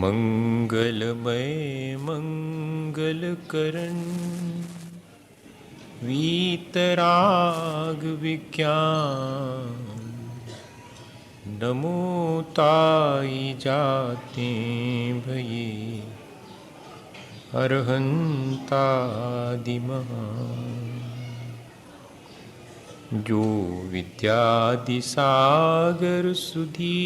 मंगलमय मंगलकरण वीतराग विज्ञान नमो ताई जाते भये अरहंतादिमहान। जो विद्यादि सागर सुधी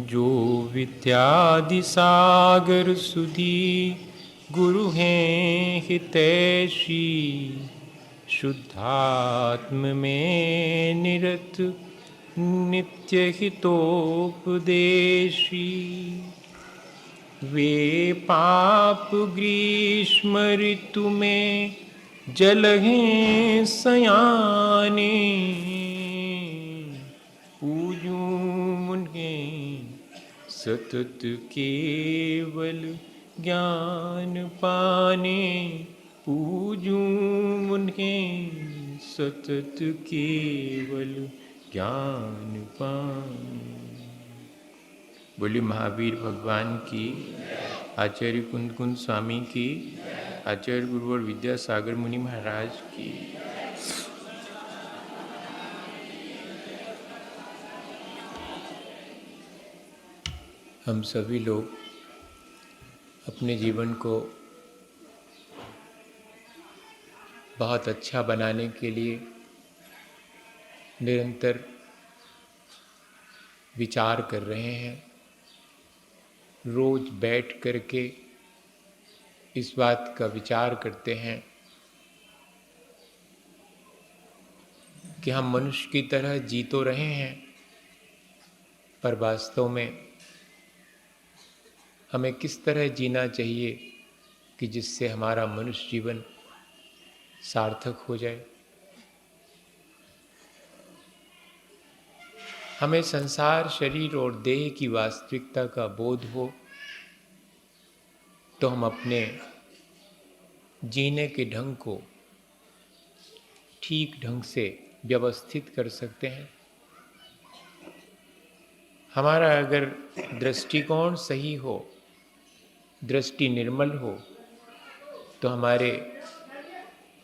जो विद्यादि सागर सुधी गुरु हैं हितैषी शुद्धात्म में निरत नित्य हितोपदेशी। वे पाप ग्रीष्म ऋतु में जलहें सयाने पूजूं उन्हें सतत केवल ज्ञान पाने पूजूं उन्हें सतत केवल ज्ञान पाने। बोली महावीर भगवान की, आचार्य कुंद कुंद स्वामी की, आचार्य गुरुवर विद्यासागर मुनि महाराज की। हम सभी लोग अपने जीवन को बहुत अच्छा बनाने के लिए निरंतर विचार कर रहे हैं। रोज बैठ करके इस बात का विचार करते हैं कि हम मनुष्य की तरह जी तो रहे हैं, पर वास्तव में हमें किस तरह जीना चाहिए कि जिससे हमारा मनुष्य जीवन सार्थक हो जाए। हमें संसार, शरीर और देह की वास्तविकता का बोध हो तो हम अपने जीने के ढंग को ठीक ढंग से व्यवस्थित कर सकते हैं। हमारा अगर दृष्टिकोण सही हो, दृष्टि निर्मल हो, तो हमारे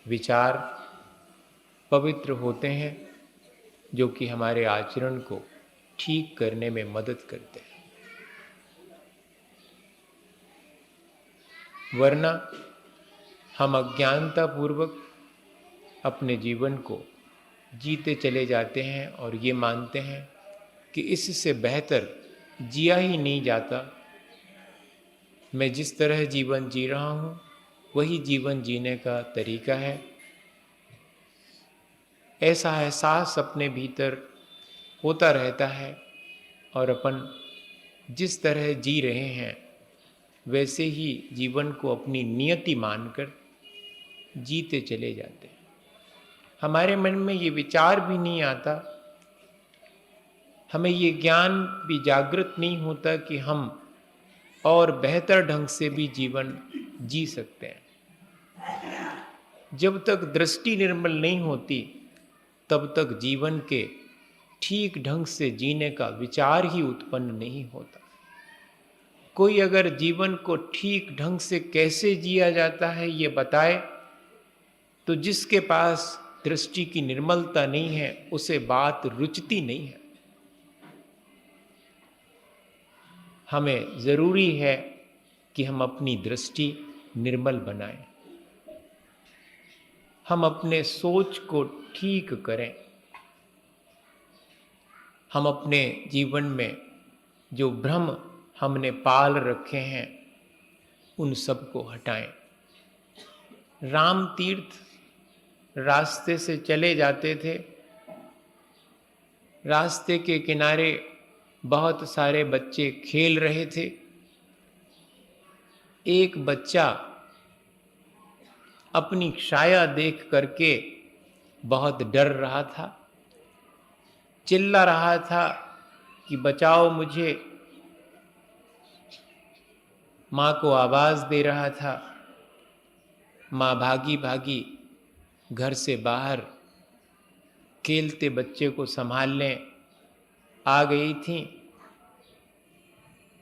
विचार पवित्र होते हैं, जो कि हमारे आचरण को ठीक करने में मदद करते हैं। वरना हम अज्ञानता पूर्वक अपने जीवन को जीते चले जाते हैं और ये मानते हैं कि इससे बेहतर जिया ही नहीं जाता। मैं जिस तरह जीवन जी रहा हूँ वही जीवन जीने का तरीका है। ऐसा एहसास अपने भीतर होता रहता है और अपन जिस तरह जी रहे हैं वैसे ही जीवन को अपनी नियति मानकर जीते चले जाते हैं। हमारे मन में ये विचार भी नहीं आता, हमें ये ज्ञान भी जागृत नहीं होता कि हम और बेहतर ढंग से भी जीवन जी सकते हैं। जब तक दृष्टि निर्मल नहीं होती तब तक जीवन के ठीक ढंग से जीने का विचार ही उत्पन्न नहीं होता। कोई अगर जीवन को ठीक ढंग से कैसे जिया जाता है ये बताए तो जिसके पास दृष्टि की निर्मलता नहीं है उसे बात रुचती नहीं है। हमें जरूरी है कि हम अपनी दृष्टि निर्मल बनाएं, हम अपने सोच को ठीक करें, हम अपने जीवन में जो भ्रम हमने पाल रखे हैं उन सब को हटाएं। राम तीर्थ रास्ते से चले जाते थे रास्ते के किनारे बहुत सारे बच्चे खेल रहे थे। एक बच्चा अपनी छाया देख करके बहुत डर रहा था, चिल्ला रहा था कि बचाओ मुझे, माँ को आवाज़ दे रहा था। माँ भागी भागी घर से बाहर खेलते बच्चे को संभालने आ गई थी,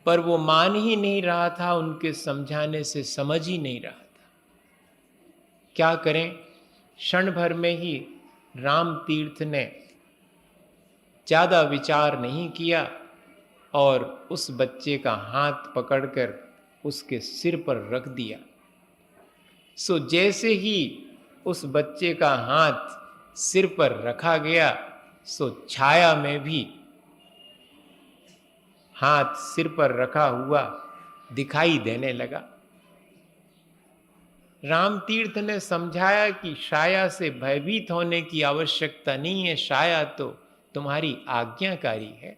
पर वो मान ही नहीं रहा था, उनके समझाने से समझ ही नहीं रहा था। क्या करें, क्षण भर में ही राम तीर्थ ने ज़्यादा विचार नहीं किया और उस बच्चे का हाथ पकड़कर उसके सिर पर रख दिया। सो जैसे ही उस बच्चे का हाथ सिर पर रखा गया, सो छाया में भी हाथ सिर पर रखा हुआ दिखाई देने लगा। राम तीर्थ ने समझाया कि छाया से भयभीत होने की आवश्यकता नहीं है, छाया तो तुम्हारी आज्ञाकारी है।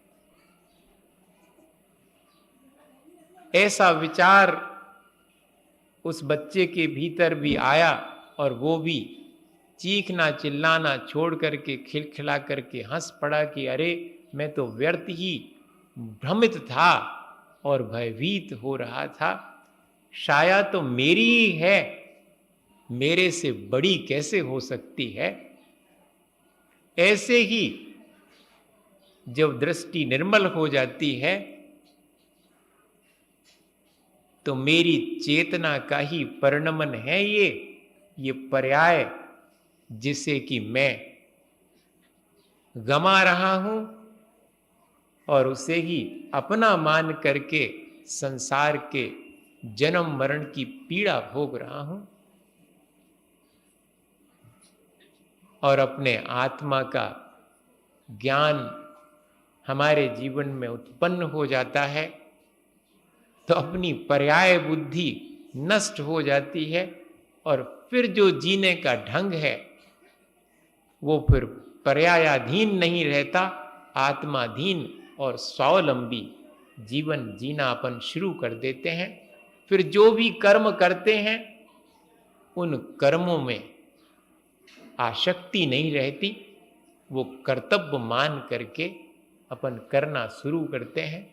ऐसा विचार उस बच्चे के भीतर भी आया और वो भी चीखना चिल्लाना छोड़ करके खिलखिला करके हंस पड़ा कि अरे मैं तो व्यर्थ ही भ्रमित था और भयभीत हो रहा था, छाया तो मेरी ही है, मेरे से बड़ी कैसे हो सकती है। ऐसे ही जब दृष्टि निर्मल हो जाती है तो मेरी चेतना का ही परिणमन है ये पर्याय जिसे कि मैं गमा रहा हूं और उसे ही अपना मान करके संसार के जन्म मरण की पीड़ा भोग रहा हूं और अपने आत्मा का ज्ञान हमारे जीवन में उत्पन्न हो जाता है तो अपनी पर्याय बुद्धि नष्ट हो जाती है और फिर जो जीने का ढंग है वो फिर पर्यायाधीन नहीं रहता, आत्माधीन और स्वावलंबी जीवन जीना अपन शुरू कर देते हैं। फिर जो भी कर्म करते हैं उन कर्मों में आसक्ति नहीं रहती, वो कर्तव्य मान करके अपन करना शुरू करते हैं।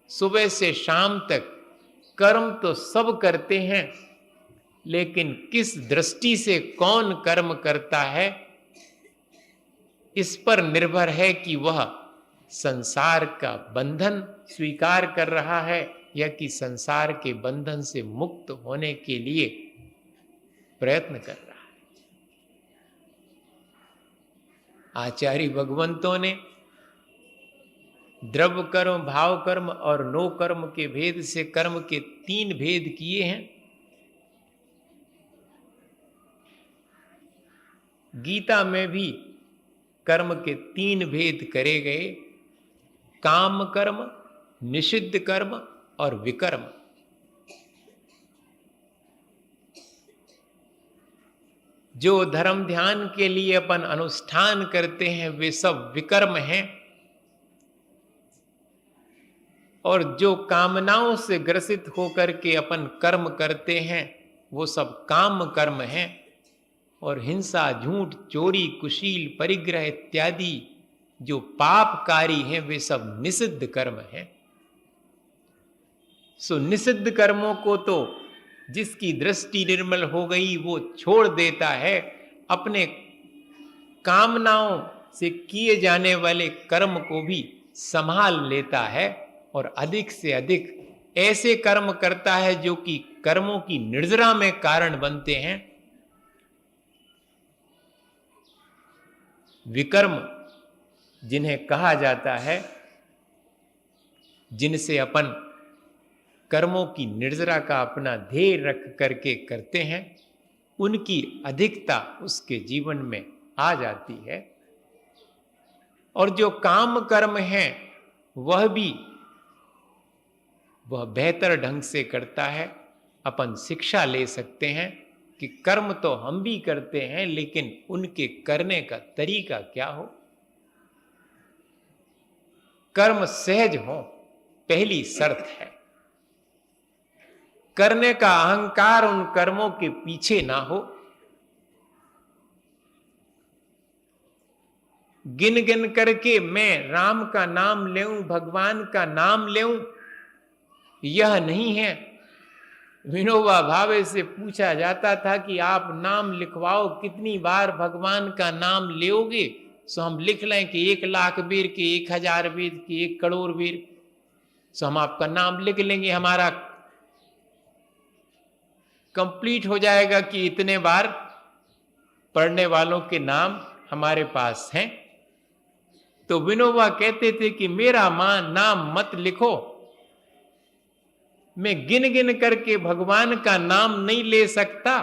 सुबह से शाम तक कर्म तो सब करते हैं, लेकिन किस दृष्टि से कौन कर्म करता है इस पर निर्भर है कि वह संसार का बंधन स्वीकार कर रहा है या कि संसार के बंधन से मुक्त होने के लिए प्रयत्न कर रहा है। आचार्य भगवंतों ने द्रव्य कर्म, भाव कर्म और नो कर्म के भेद से कर्म के 3 भेद किए हैं। गीता में भी कर्म के 3 भेद करे गए, काम कर्म, निषिद्ध कर्म और विकर्म। जो धर्म ध्यान के लिए अपन अनुष्ठान करते हैं वे सब विकर्म हैं और जो कामनाओं से ग्रसित होकर के अपन कर्म करते हैं वो सब काम कर्म हैं और हिंसा, झूठ, चोरी, कुशील, परिग्रह इत्यादि जो पापकारी हैं वे सब निषिद्ध कर्म हैं। सो निषिद्ध कर्मों को तो जिसकी दृष्टि निर्मल हो गई वो छोड़ देता है, अपने कामनाओं से किए जाने वाले कर्म को भी संभाल लेता है और अधिक से अधिक ऐसे कर्म करता है जो कि कर्मों की निर्जरा में कारण बनते हैं। विकर्म जिन्हें कहा जाता है, जिनसे अपन कर्मों की निर्जरा का अपना ध्येय रख करके करते हैं, उनकी अधिकता उसके जीवन में आ जाती है। और जो काम कर्म है वह बेहतर ढंग से करता है। अपन शिक्षा ले सकते हैं कि कर्म तो हम भी करते हैं, लेकिन उनके करने का तरीका क्या हो। कर्म सहज हो, पहली शर्त है। करने का अहंकार उन कर्मों के पीछे ना हो। गिन गिन करके मैं राम का नाम लेऊं, भगवान का नाम लेऊं, यह नहीं है। विनोबा भावे से पूछा जाता था कि आप नाम लिखवाओ, कितनी बार भगवान का नाम लेओगे? सो हम लिख लें कि 1,00,000 वीर के, 1,000 वीर के, 1 करोड़ वीर, सो हम आपका नाम लिख लेंगे, हमारा कंप्लीट हो जाएगा कि इतने बार पढ़ने वालों के नाम हमारे पास हैं। तो विनोबा कहते थे कि मेरा नाम मत लिखो, मैं गिन गिन करके भगवान का नाम नहीं ले सकता।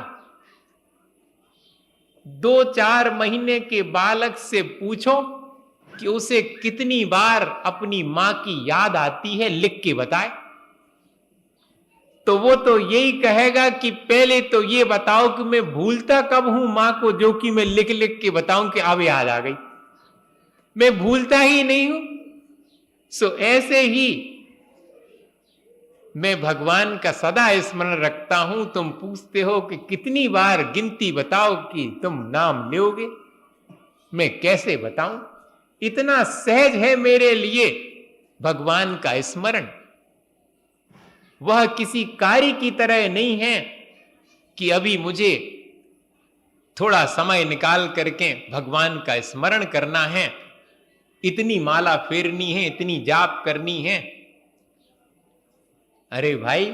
2-4 महीने के बालक से पूछो कि उसे कितनी बार अपनी मां की याद आती है, लिख के बताए। तो वो तो यही कहेगा कि पहले तो ये बताओ कि मैं भूलता कब हूं मां को, जो कि मैं लिख लिख के बताऊं कि अब याद आ गई। मैं भूलता ही नहीं हूं। सो ऐसे ही मैं भगवान का सदा स्मरण रखता हूं। तुम पूछते हो कि कितनी बार गिनती बताओ कि तुम नाम लोगे, मैं कैसे बताऊं? इतना सहज है मेरे लिए भगवान का स्मरण। वह किसी कार्य की तरह नहीं है कि अभी मुझे थोड़ा समय निकाल करके भगवान का स्मरण करना है, इतनी माला फेरनी है, इतनी जाप करनी है। अरे भाई,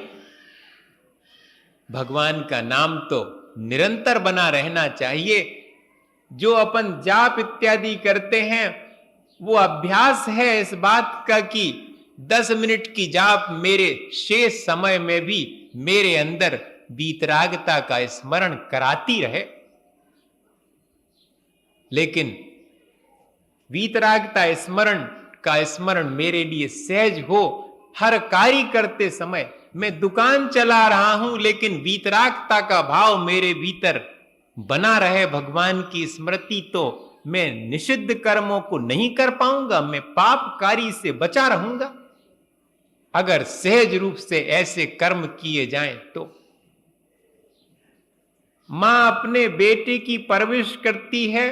भगवान का नाम तो निरंतर बना रहना चाहिए। जो अपन जाप इत्यादि करते हैं वो अभ्यास है इस बात का कि 10 मिनट की जाप मेरे शेष समय में भी मेरे अंदर वीतरागता का स्मरण कराती रहे। लेकिन वीतरागता स्मरण मेरे लिए सहज हो। हर कार्य करते समय मैं दुकान चला रहा हूं, लेकिन वीतरागता का भाव मेरे भीतर बना रहे, भगवान की स्मृति, तो मैं निषिद्ध कर्मों को नहीं कर पाऊंगा, मैं पाप कार्य से बचा रहूंगा। अगर सहज रूप से ऐसे कर्म किए जाएं तो मां अपने बेटे की परवरिश करती है,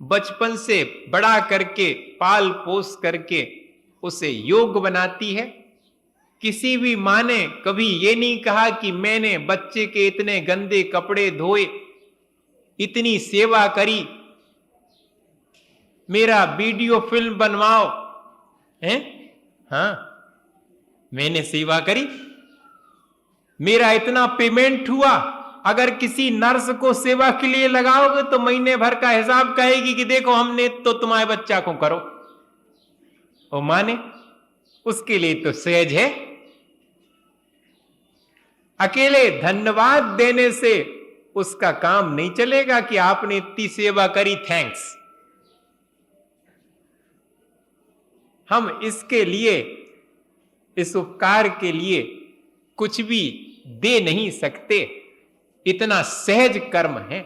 बचपन से बड़ा करके पाल पोस करके उसे योग्य बनाती है। किसी भी मां ने कभी ये नहीं कहा कि मैंने बच्चे के इतने गंदे कपड़े धोए, इतनी सेवा करी, मेरा वीडियो फिल्म बनवाओ, हैं? हाँ, मैंने सेवा करी, मेरा इतना पेमेंट हुआ। अगर किसी नर्स को सेवा के लिए लगाओगे तो महीने भर का हिसाब कहेगी कि देखो हमने तो तुम्हारे बच्चा को करो। और माने उसके लिए तो सहज है। अकेले धन्यवाद देने से उसका काम नहीं चलेगा कि आपने इतनी सेवा करी, थैंक्स। हम इसके लिए, इस उपकार के लिए कुछ भी दे नहीं सकते, इतना सहज कर्म है।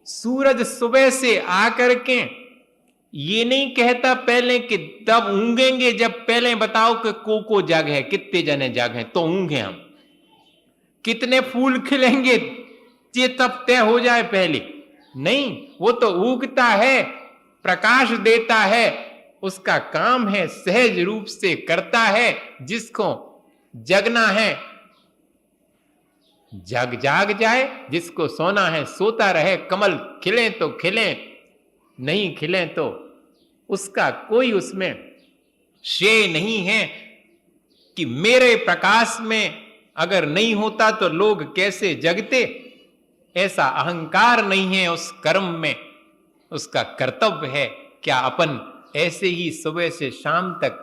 सूरज सुबह से आकर के ये नहीं कहता पहले कि तब ऊंघेंगे जब पहले बताओ कि को जग है, कितने जने जग हैं तो ऊंघे हम, कितने फूल खिलेंगे ये तब तय हो जाए पहले। नहीं, वो तो उगता है, प्रकाश देता है, उसका काम है, सहज रूप से करता है। जिसको जगना है जग जाग जाए, जिसको सोना है सोता रहे। कमल खिले तो खिले, नहीं खिले तो उसका कोई उसमें श्रेय नहीं है कि मेरे प्रकाश में अगर नहीं होता तो लोग कैसे जगते। ऐसा अहंकार नहीं है उस कर्म में, उसका कर्तव्य है। क्या अपन ऐसे ही सुबह से शाम तक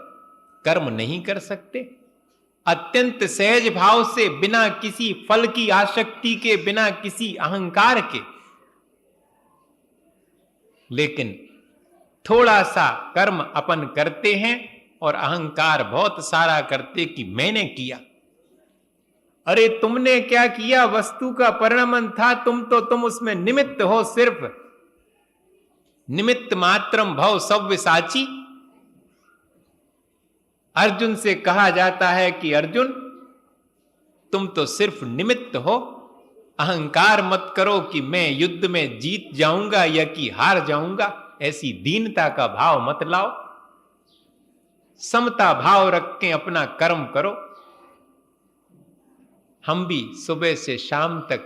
कर्म नहीं कर सकते? अत्यंत सहज भाव से, बिना किसी फल की आसक्ति के, बिना किसी अहंकार के। लेकिन थोड़ा सा कर्म अपन करते हैं और अहंकार बहुत सारा करते कि मैंने किया। अरे तुमने क्या किया? वस्तु का परिणमन था, तुम उसमें निमित्त हो, सिर्फ निमित्त मात्रम भव सव्य साची। अर्जुन से कहा जाता है कि अर्जुन, तुम तो सिर्फ निमित्त हो, अहंकार मत करो कि मैं युद्ध में जीत जाऊंगा या कि हार जाऊंगा, ऐसी दीनता का भाव मत लाओ, समता भाव रख के अपना कर्म करो। हम भी सुबह से शाम तक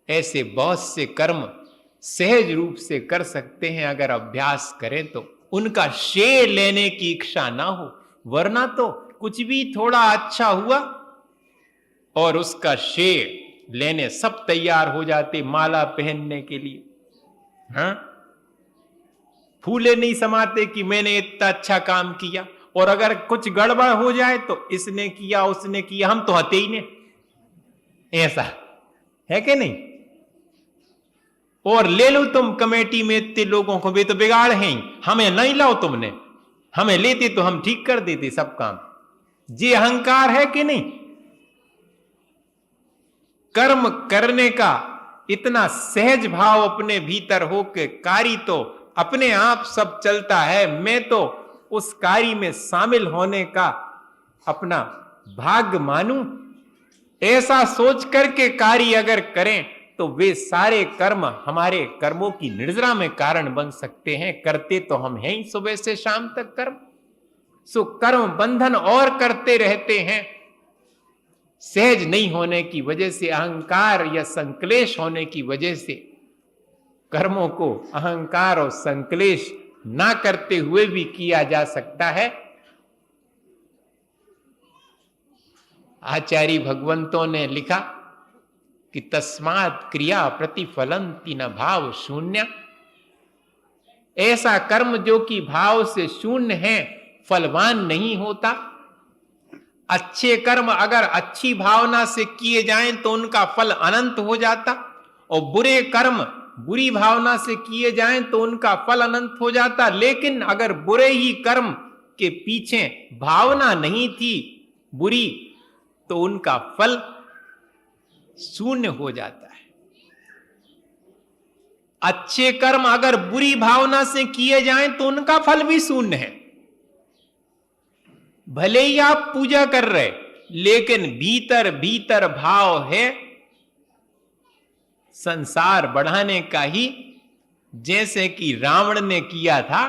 ऐसे बहुत से कर्म सहज रूप से कर सकते हैं अगर अभ्यास करें तो, उनका श्रेय लेने की इच्छा ना हो, वरना तो कुछ भी थोड़ा अच्छा हुआ और उसका श्रेय लेने सब तैयार हो जाते, माला पहनने के लिए। हाँ, फूले नहीं समाते कि मैंने इतना अच्छा काम किया, और अगर कुछ गड़बड़ हो जाए तो इसने किया उसने किया, हम तो हते ही नहीं, ऐसा है कि नहीं। और ले लो तुम कमेटी में इतने लोगों को, वे तो बिगाड़ हैं ही, हमें नहीं लाओ तुमने, हमें लेते तो हम ठीक कर देते सब काम। ये अहंकार है कि नहीं। कर्म करने का इतना सहज भाव अपने भीतर हो के कार्य तो अपने आप सब चलता है, मैं तो उस कार्य में शामिल होने का अपना भाग्य मानूं, ऐसा सोच करके कार्य अगर करें तो वे सारे कर्म हमारे कर्मों की निर्जरा में कारण बन सकते हैं। करते तो हम हैं ही सुबह से शाम तक कर्म, सो कर्म बंधन और करते रहते हैं। सहज नहीं होने की वजह से, अहंकार या संक्लेश होने की वजह से कर्मों को अहंकार और संक्लेश ना करते हुए भी किया जा सकता है। आचार्य भगवंतों ने लिखा कि तस्मात् क्रिया प्रतिफलंति न भाव शून्य। ऐसा कर्म जो कि भाव से शून्य है, फलवान नहीं होता। अच्छे कर्म अगर अच्छी भावना से किए जाएं तो उनका फल अनंत हो जाता, और बुरे कर्म बुरी भावना से किए जाएं तो उनका फल अनंत हो जाता। लेकिन अगर बुरे ही कर्म के पीछे भावना नहीं थी बुरी, तो उनका फल शून्य हो जाता है। अच्छे कर्म अगर बुरी भावना से किए जाएं तो उनका फल भी शून्य है। भले ही आप पूजा कर रहे, लेकिन भीतर भीतर भाव है संसार बढ़ाने का ही। जैसे कि रावण ने किया था,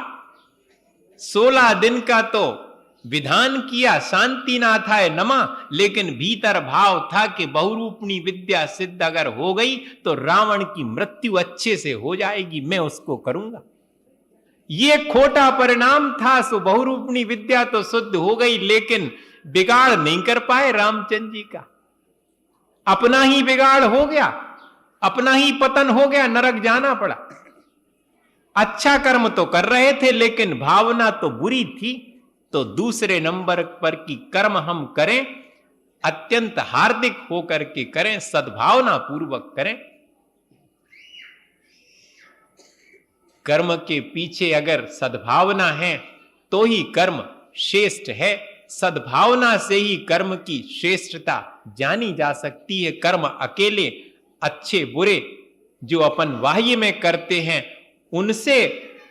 16 दिन का तो विधान किया, शांति नाथाय नमः, लेकिन भीतर भाव था कि बहुरूपणी विद्या सिद्ध अगर हो गई तो रावण की मृत्यु अच्छे से हो जाएगी, मैं उसको करूंगा। ये खोटा परिणाम था। सो बहुरूपणी विद्या तो शुद्ध हो गई, लेकिन बिगाड़ नहीं कर पाए रामचंद्र जी का। अपना ही बिगाड़ हो गया, अपना ही पतन हो गया, नरक जाना पड़ा। अच्छा कर्म तो कर रहे थे लेकिन भावना तो बुरी थी। तो दूसरे नंबर पर की कर्म हम करें, अत्यंत हार्दिक होकर के करें, सद्भावना पूर्वक करें। कर्म के पीछे अगर सद्भावना है तो ही कर्म श्रेष्ठ है। सद्भावना से ही कर्म की श्रेष्ठता जानी जा सकती है। कर्म अकेले अच्छे बुरे जो अपन बाह्य में करते हैं, उनसे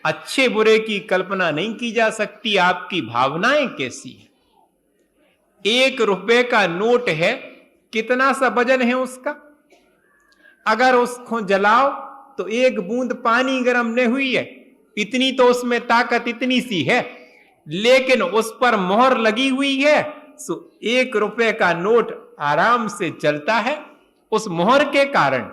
अच्छे बुरे की कल्पना नहीं की जा सकती। आपकी भावनाएं कैसी है। 1 रुपए का नोट है, कितना सा वजन है उसका। अगर उसको जलाओ तो 1 बूंद पानी गर्म नहीं हुई है, इतनी तो उसमें ताकत इतनी सी है, लेकिन उस पर मोहर लगी हुई है। सो 1 रुपए का नोट आराम से चलता है उस मोहर के कारण।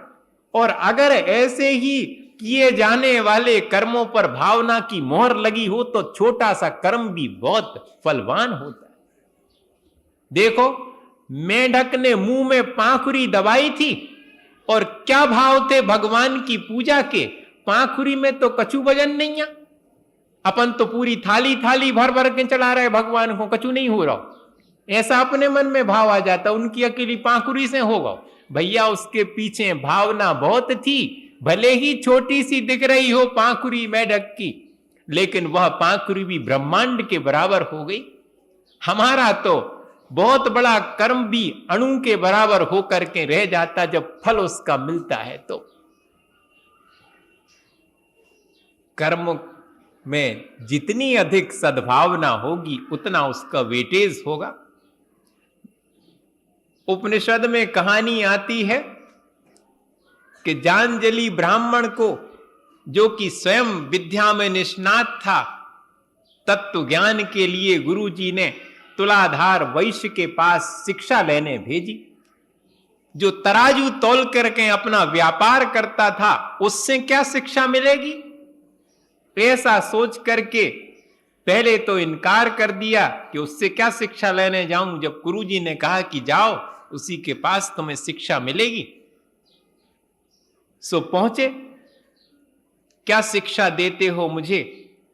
और अगर ऐसे ही किए जाने वाले कर्मों पर भावना की मोहर लगी हो तो छोटा सा कर्म भी बहुत फलवान होता है। देखो, मेंढक ने मुंह में पाखुरी दबाई थी, और क्या भाव थे भगवान की पूजा के। पाखुरी में तो कछु वजन नहीं है, अपन तो पूरी थाली थाली भर भर के चढ़ा रहे भगवान को, कछु नहीं हो रहा। ऐसा अपने मन में भाव आ जाता, उनकी अकेली पाखुरी से होगा। भैया उसके पीछे भावना बहुत थी। भले ही छोटी सी दिख रही हो पाखुरी मेढक की, लेकिन वह पाखुरी भी ब्रह्मांड के बराबर हो गई। हमारा तो बहुत बड़ा कर्म भी अणु के बराबर होकर के रह जाता जब फल उसका मिलता है। तो कर्म में जितनी अधिक सद्भावना होगी उतना उसका वेटेज होगा। उपनिषद में कहानी आती है कि जांजलि ब्राह्मण को, जो कि स्वयं विद्या में निष्णात था, तत्व ज्ञान के लिए गुरुजी ने तुलाधार वैश्य के पास शिक्षा लेने भेजी। जो तराजू तौल करके अपना व्यापार करता था, उससे क्या शिक्षा मिलेगी? ऐसा सोच करके पहले तो इनकार कर दिया कि उससे क्या शिक्षा लेने जाऊं। जब गुरुजी ने कहा कि जाओ, उसी के पास तुम्हें शिक्षा मिलेगी, सो पहुंचे। क्या शिक्षा देते हो मुझे?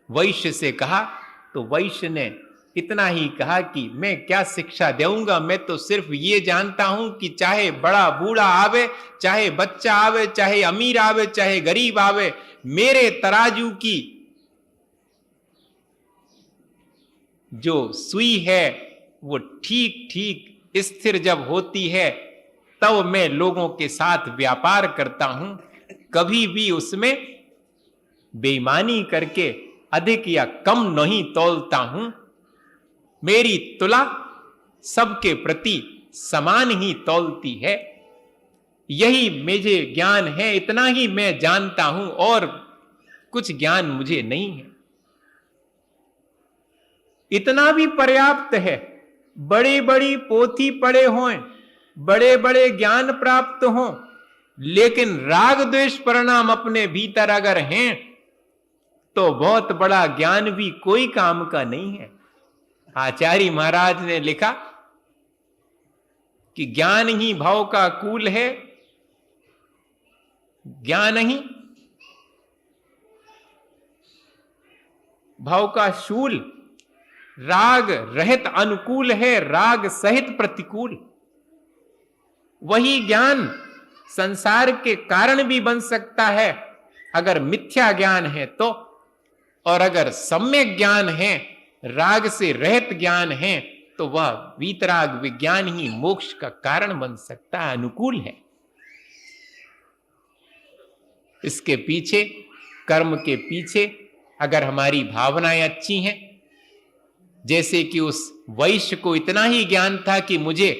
वैश्य से कहा। तो वैश्य ने इतना ही कहा कि मैं क्या शिक्षा दूंगा, मैं तो सिर्फ ये जानता हूं कि चाहे बड़ा बूढ़ा आवे, चाहे बच्चा आवे, चाहे अमीर आवे, चाहे गरीब आवे, मेरे तराजू की जो सुई है वो ठीक ठीक स्थिर जब होती है, तब मैं लोगों के साथ व्यापार करता हूं। कभी भी उसमें बेईमानी करके अधिक या कम नहीं तौलता हूं। मेरी तुला सबके प्रति समान ही तौलती है। यही मुझे ज्ञान है, इतना ही मैं जानता हूं, और कुछ ज्ञान मुझे नहीं है। इतना भी पर्याप्त है। बड़ी बड़ी पोथी पढ़े हों, बड़े बड़े ज्ञान प्राप्त हों, लेकिन राग द्वेष परिणाम अपने भीतर अगर हैं, तो बहुत बड़ा ज्ञान भी कोई काम का नहीं है। आचार्य महाराज ने लिखा कि ज्ञान ही भाव का कूल है, ज्ञान ही भाव का शूल, राग रहित अनुकूल है, राग सहित प्रतिकूल। वही ज्ञान संसार के कारण भी बन सकता है अगर मिथ्या ज्ञान है तो, और अगर सम्यक ज्ञान है, राग से रहित ज्ञान है, तो वह वीतराग विज्ञान ही मोक्ष का कारण बन सकता है, अनुकूल है। इसके पीछे, कर्म के पीछे अगर हमारी भावनाएं अच्छी हैं, जैसे कि उस वैश्य को इतना ही ज्ञान था कि मुझे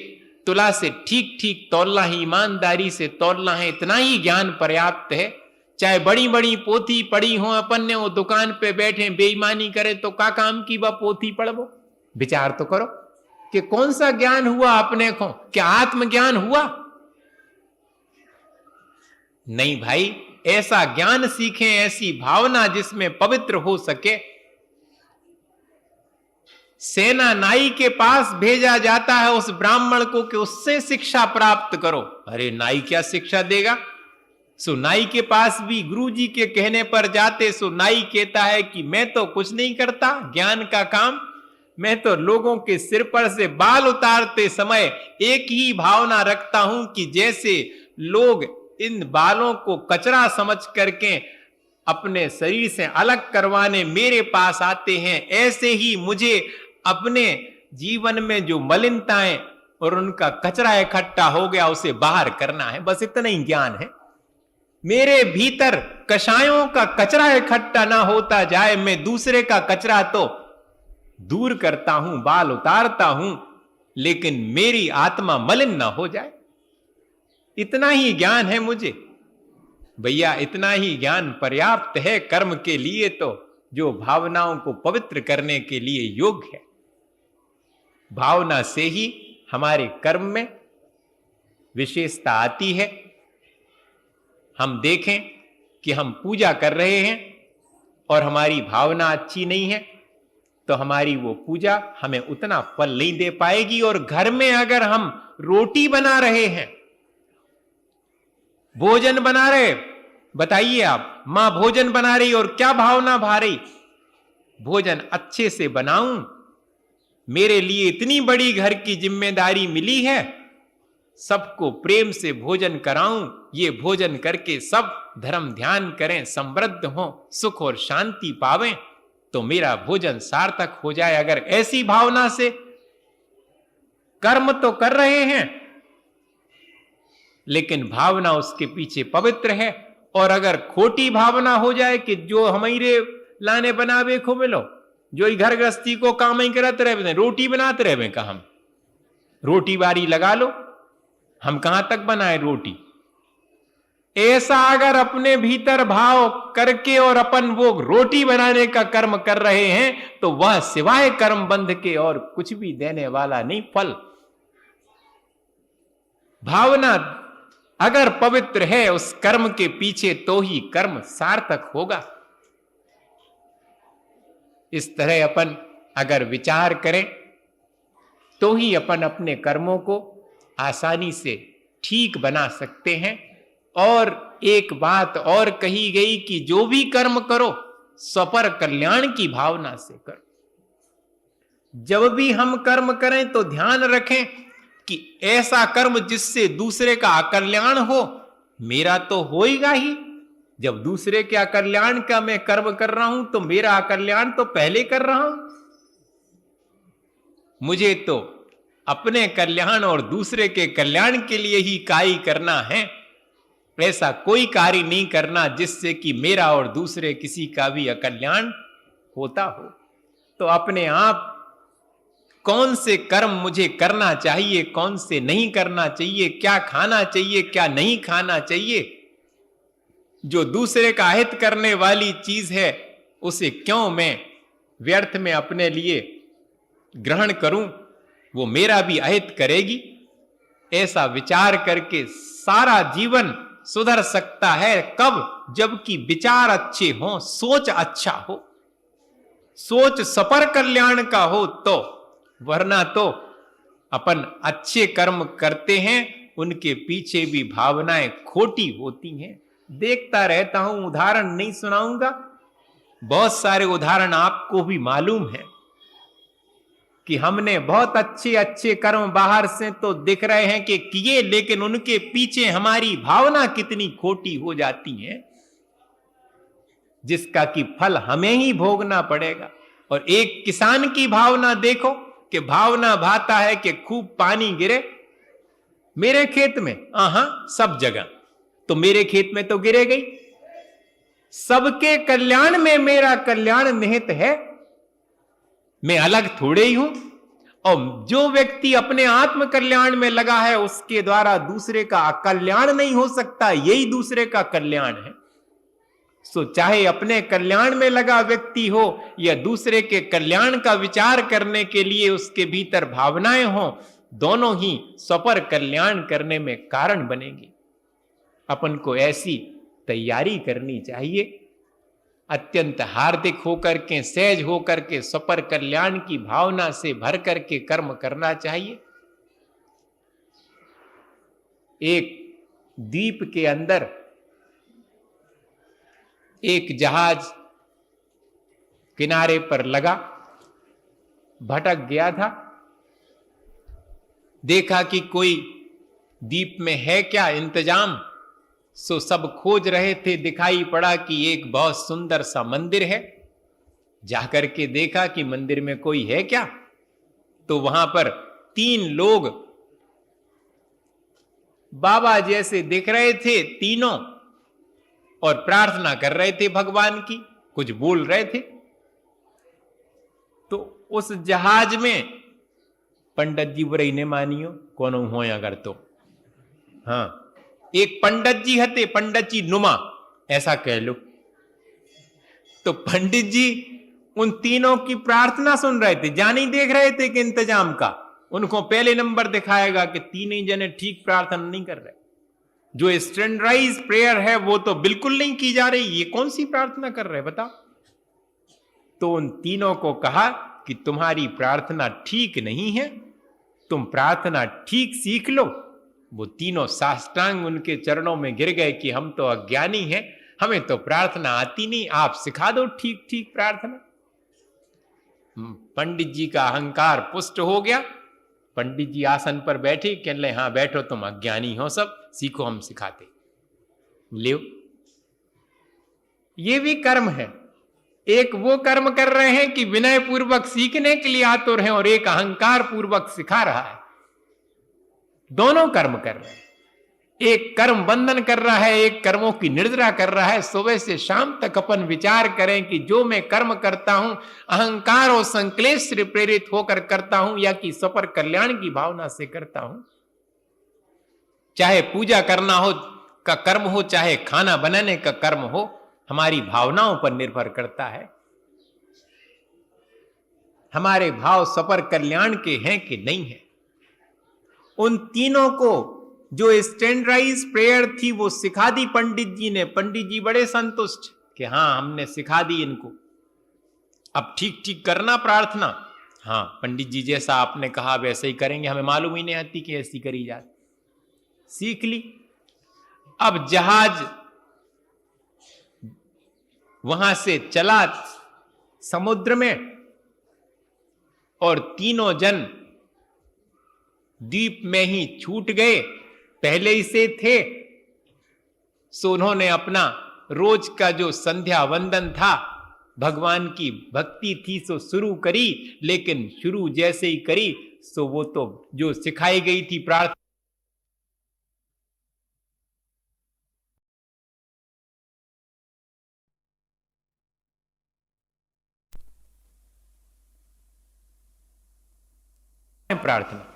तुला से ठीक ठीक तौलना ही, ईमानदारी से तौलना है, इतना ही ज्ञान पर्याप्त है। चाहे बड़ी बड़ी पोथी पढ़ी हो, अपन ने वो दुकान पे बैठे बेईमानी करे, तो का काम की वह पोथी पढ़ो? विचार तो करो कि कौन सा ज्ञान हुआ अपने को? क्या आत्मज्ञान हुआ? नहीं भाई, ऐसा ज्ञान सीखें, ऐसी भावना जिसमें पवित्र हो सके। सेना नाई के पास भेजा जाता है उस ब्राह्मण को कि उससे शिक्षा प्राप्त करो। अरे नाई क्या शिक्षा देगा? सो नाई के पास भी गुरुजी के कहने पर जाते, सो नाई कहता है कि मैं तो कुछ नहीं करता ज्ञान का काम, मैं तो लोगों के सिर पर से बाल उतारते समय एक ही भावना रखता हूं कि जैसे लोग इन बालों को कचरा समझ करके अपने शरीर से अलग करवाने मेरे पास आते हैं, ऐसे ही मुझे अपने जीवन में जो मलिनताएं और उनका कचरा इकट्ठा हो गया उसे बाहर करना है। बस इतना ही ज्ञान है। मेरे भीतर कषायों का कचरा इकट्ठा ना होता जाए, मैं दूसरे का कचरा तो दूर करता हूं, बाल उतारता हूं, लेकिन मेरी आत्मा मलिन ना हो जाए। इतना ही ज्ञान है मुझे। भैया इतना ही ज्ञान पर्याप्त है कर्म के लिए, तो जो भावनाओं को पवित्र करने के लिए योग्य है। भावना से ही हमारे कर्म में विशेषता आती है। हम देखें कि हम पूजा कर रहे हैं और हमारी भावना अच्छी नहीं है, तो हमारी वो पूजा हमें उतना फल नहीं दे पाएगी। और घर में अगर हम रोटी बना रहे हैं, भोजन बना रहे, बताइए आप, मां भोजन बना रही और क्या भावना भा रही? भोजन अच्छे से बनाऊं, मेरे लिए इतनी बड़ी घर की जिम्मेदारी मिली है, सबको प्रेम से भोजन कराऊं, ये भोजन करके सब धर्म ध्यान करें, समृद्ध हो, सुख और शांति पावें, तो मेरा भोजन सार्थक हो जाए। अगर ऐसी भावना से कर्म तो कर रहे हैं, लेकिन भावना उसके पीछे पवित्र है, और अगर खोटी भावना हो जाए कि जो हमारे लाने बनावे खो मिलो, जो ही घर गृहस्थी को काम ही करते रहे, रोटी बनाते रहे का हम रोटी बारी लगा लो, हम कहां तक बनाए रोटी। ऐसा अगर अपने भीतर भाव करके और अपन वो रोटी बनाने का कर्म कर रहे हैं तो वह सिवाय कर्म बंध के और कुछ भी देने वाला नहीं फल। भावना अगर पवित्र है उस कर्म के पीछे तो ही कर्म सार्थक होगा। इस तरह अपन अगर विचार करें तो ही अपन अपने कर्मों को आसानी से ठीक बना सकते हैं। और एक बात और कही गई कि जो भी कर्म करो स्वपर कल्याण की भावना से करो। जब भी हम कर्म करें तो ध्यान रखें कि ऐसा कर्म जिससे दूसरे का अकल्याण हो, मेरा तो होएगा ही। जब दूसरे के अकल्याण का मैं कर्म कर रहा हूं तो मेरा अकल्याण तो पहले कर रहा हूं। मुझे तो अपने कल्याण और दूसरे के कल्याण के लिए ही कार्य करना है। ऐसा कोई कार्य नहीं करना जिससे कि मेरा और दूसरे किसी का भी अकल्याण होता हो। तो अपने आप कौन से कर्म मुझे करना चाहिए, कौन से नहीं करना चाहिए, क्या खाना चाहिए, क्या नहीं खाना चाहिए, जो दूसरे का हित करने वाली चीज है उसे क्यों मैं व्यर्थ में अपने लिए ग्रहण करूं, वो मेरा भी अहित करेगी। ऐसा विचार करके सारा जीवन सुधर सकता है। कब? जबकि विचार अच्छे हों, सोच अच्छा हो, सोच सपर कल्याण का हो तो। वरना तो अपन अच्छे कर्म करते हैं उनके पीछे भी भावनाएं खोटी होती हैं। देखता रहता हूं, उदाहरण नहीं सुनाऊंगा, बहुत सारे उदाहरण आपको भी मालूम है कि हमने बहुत अच्छे अच्छे कर्म बाहर से तो दिख रहे हैं कि किए, लेकिन उनके पीछे हमारी भावना कितनी खोटी हो जाती है जिसका कि फल हमें ही भोगना पड़ेगा। और एक किसान की भावना देखो कि भावना भाता है कि खूब पानी गिरे मेरे खेत में, सब जगह, तो मेरे खेत में तो गिरे गई। सबके कल्याण में मेरा कल्याण निहित है, मैं अलग थोड़े ही हूं। और जो व्यक्ति अपने आत्म कल्याण में लगा है उसके द्वारा दूसरे का कल्याण नहीं हो सकता, यही दूसरे का कल्याण है। सो चाहे अपने कल्याण में लगा व्यक्ति हो या दूसरे के कल्याण का विचार करने के लिए उसके भीतर भावनाएं हो, दोनों ही स्वपर कल्याण करने में कारण बनेंगे। अपन को ऐसी तैयारी करनी चाहिए, अत्यंत हार्दिक होकर के, सहज होकर के, स्वपर कल्याण की भावना से भर करके कर्म करना चाहिए। एक द्वीप के अंदर एक जहाज किनारे पर लगा, भटक गया था। देखा कि कोई द्वीप में है क्या इंतजाम, सो सब खोज रहे थे। दिखाई पड़ा कि एक बहुत सुंदर सा मंदिर है। जाकर के देखा कि मंदिर में कोई है क्या, तो वहां पर 3 लोग बाबा जैसे दिख रहे थे, तीनों, और प्रार्थना कर रहे थे भगवान की, कुछ बोल रहे थे। तो उस जहाज में पंडित जी बुरे ने मानियो कौन हो अगर तो, एक पंडित जी हते, पंडित जी नुमा ऐसा कह लो। तो पंडित जी उन तीनों की प्रार्थना सुन रहे थे, जानी देख रहे थे कि इंतजाम का उनको पहले नंबर दिखाएगा कि 3 ही जने ठीक प्रार्थना नहीं कर रहे। जो स्टैंडर्डाइज प्रेयर है वो तो बिल्कुल नहीं की जा रही, ये कौन सी प्रार्थना कर रहे बताओ। तो उन तीनों को कहा कि तुम्हारी प्रार्थना ठीक नहीं है, तुम प्रार्थना ठीक सीख लो। वो तीनों साष्टांग उनके चरणों में गिर गए कि हम तो अज्ञानी हैं, हमें तो प्रार्थना आती नहीं, आप सिखा दो ठीक ठीक प्रार्थना। पंडित जी का अहंकार पुष्ट हो गया। पंडित जी आसन पर बैठे, कह ले हाँ बैठो, तुम अज्ञानी हो, सब सीखो, हम सिखाते। ले ये भी कर्म है। एक वो कर्म कर रहे हैं कि विनय पूर्वक सीखने के लिए आतुर हैं, और एक अहंकार पूर्वक सिखा रहा है। दोनों कर्म कर रहे हैं। एक कर्म बंधन कर रहा है, एक कर्मों की निर्जरा कर रहा है। सुबह से शाम तक अपन विचार करें कि जो मैं कर्म करता हूं अहंकार और संक्लेश से प्रेरित होकर करता हूं या कि सपर कल्याण की भावना से करता हूं। चाहे पूजा करना हो का कर्म हो, चाहे खाना बनाने का कर्म हो, हमारी भावनाओं पर निर्भर करता है। हमारे भाव सपर कल्याण के हैं कि नहीं है। उन तीनों को जो स्टैंडर्डाइज प्रेयर थी वो सिखा दी पंडित जी ने। पंडित जी बड़े संतुष्ट कि हाँ हमने सिखा दी इनको, अब ठीक ठीक करना प्रार्थना। हाँ पंडित जी जैसा आपने कहा वैसे ही करेंगे, हमें मालूम ही नहीं आती कि ऐसी करी जाती, सीख ली। अब जहाज वहां से चला समुद्र में और तीनों जन द्वीप में ही छूट गए, पहले ही से थे। सो उन्होंने अपना रोज का जो संध्या वंदन था, भगवान की भक्ति थी, सो शुरू करी। लेकिन शुरू जैसे ही करी सो वो तो जो सिखाई गई थी प्रार्थना प्रार्थना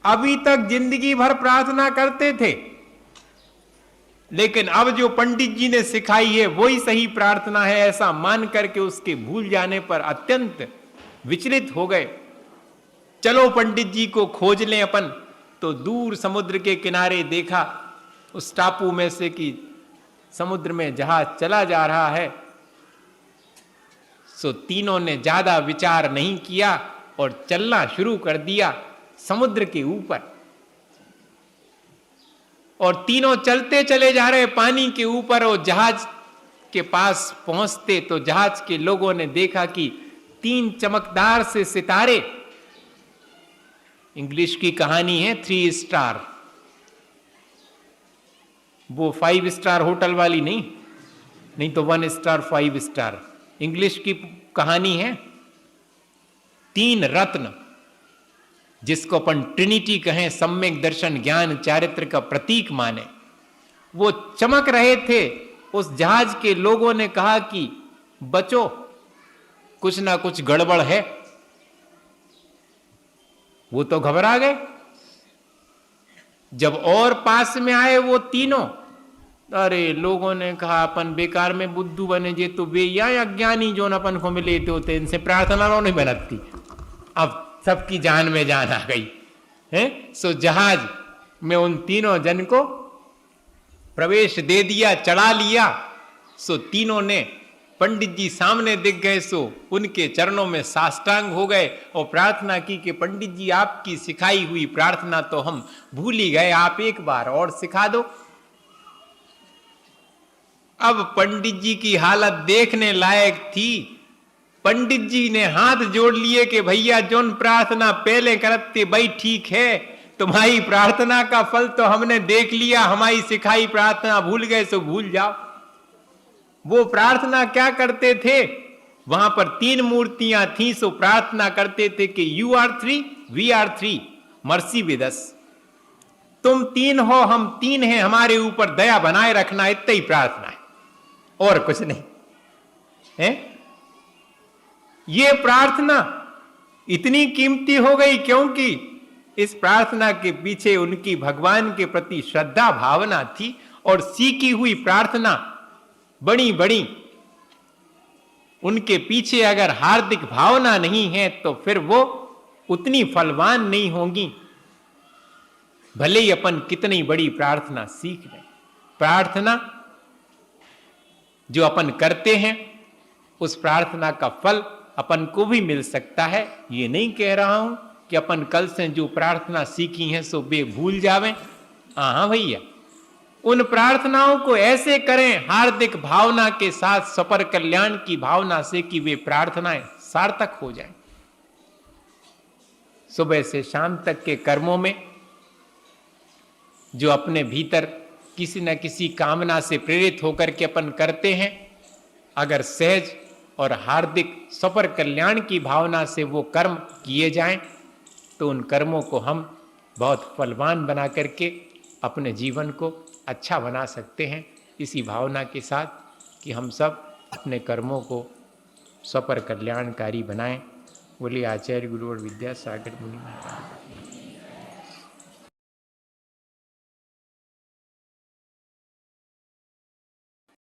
अभी तक जिंदगी भर प्रार्थना करते थे, लेकिन अब जो पंडित जी ने सिखाई है वही सही प्रार्थना है ऐसा मान करके उसके भूल जाने पर अत्यंत विचलित हो गए। चलो पंडित जी को खोज लें अपन। तो दूर समुद्र के किनारे देखा उस टापू में से कि समुद्र में जहाज चला जा रहा है। सो तीनों ने ज्यादा विचार नहीं किया और चलना शुरू कर दिया समुद्र के ऊपर। और तीनों चलते चले जा रहे पानी के ऊपर। और जहाज के पास पहुंचते तो जहाज के लोगों ने देखा कि 3 चमकदार से सितारे, इंग्लिश की कहानी है 3 स्टार, वो 5 स्टार होटल वाली नहीं तो 1 स्टार 5 स्टार, इंग्लिश की कहानी है। 3 रत्न जिसको अपन ट्रिनिटी कहें, सम्यक दर्शन ज्ञान चारित्र का प्रतीक माने, वो चमक रहे थे। उस जहाज के लोगों ने कहा कि बचो, कुछ ना कुछ गड़बड़ है। वो तो घबरा गए। जब और पास में आए वो तीनों, अरे लोगों ने कहा अपन बेकार में बुद्धू बने जे, तो वे या अज्ञानी जो अपन को मिले थे होते, इनसे प्रार्थना नहीं बनती। अब सबकी जान में जान आ गई है। सो जहाज में उन तीनों जन को प्रवेश दे दिया, चढ़ा लिया। सो तीनों ने पंडित जी सामने दिख गए, सो उनके चरणों में साष्टांग हो गए और प्रार्थना की कि पंडित जी आपकी सिखाई हुई प्रार्थना तो हम भूल ही गए, आप एक बार और सिखा दो। अब पंडित जी की हालत देखने लायक थी। पंडित जी ने हाथ जोड़ लिए कि भैया जोन प्रार्थना पहले करते भाई ठीक है, तुम्हारी प्रार्थना का फल तो हमने देख लिया, हमारी सिखाई प्रार्थना भूल गए सो भूल जाओ। वो प्रार्थना क्या करते थे, वहां पर 3 मूर्तियां थी, सो प्रार्थना करते थे कि you are 3 we are 3 mercy with us. तुम 3 हो हम 3 हैं, हमारे ऊपर दया बनाए रखना, इतना ही प्रार्थना है और कुछ नहीं है। ये प्रार्थना इतनी कीमती हो गई क्योंकि इस प्रार्थना के पीछे उनकी भगवान के प्रति श्रद्धा भावना थी। और सीखी हुई प्रार्थना बड़ी बड़ी, उनके पीछे अगर हार्दिक भावना नहीं है तो फिर वो उतनी फलवान नहीं होंगी, भले ही अपन कितनी बड़ी प्रार्थना सीख लें। प्रार्थना जो अपन करते हैं उस प्रार्थना का फल अपन को भी मिल सकता है। ये नहीं कह रहा हूं कि अपन कल से जो प्रार्थना सीखी है सो बे भूल जावें। हाँ भैया, उन प्रार्थनाओं को ऐसे करें हार्दिक भावना के साथ, सपर कल्याण की भावना से, कि वे प्रार्थनाएं सार्थक हो जाएं। सुबह से शाम तक के कर्मों में जो अपने भीतर किसी न किसी कामना से प्रेरित होकर के अपन करते हैं, अगर सहज और हार्दिक सपर कल्याण की भावना से वो कर्म किए जाएं तो उन कर्मों को हम बहुत फलवान बना करके अपने जीवन को अच्छा बना सकते हैं, इसी भावना के साथ कि हम सब अपने कर्मों को स्वपर कल्याणकारी बनाएं। बोलिए आचार्य गुरु और विद्यासागर मुनि महाराज।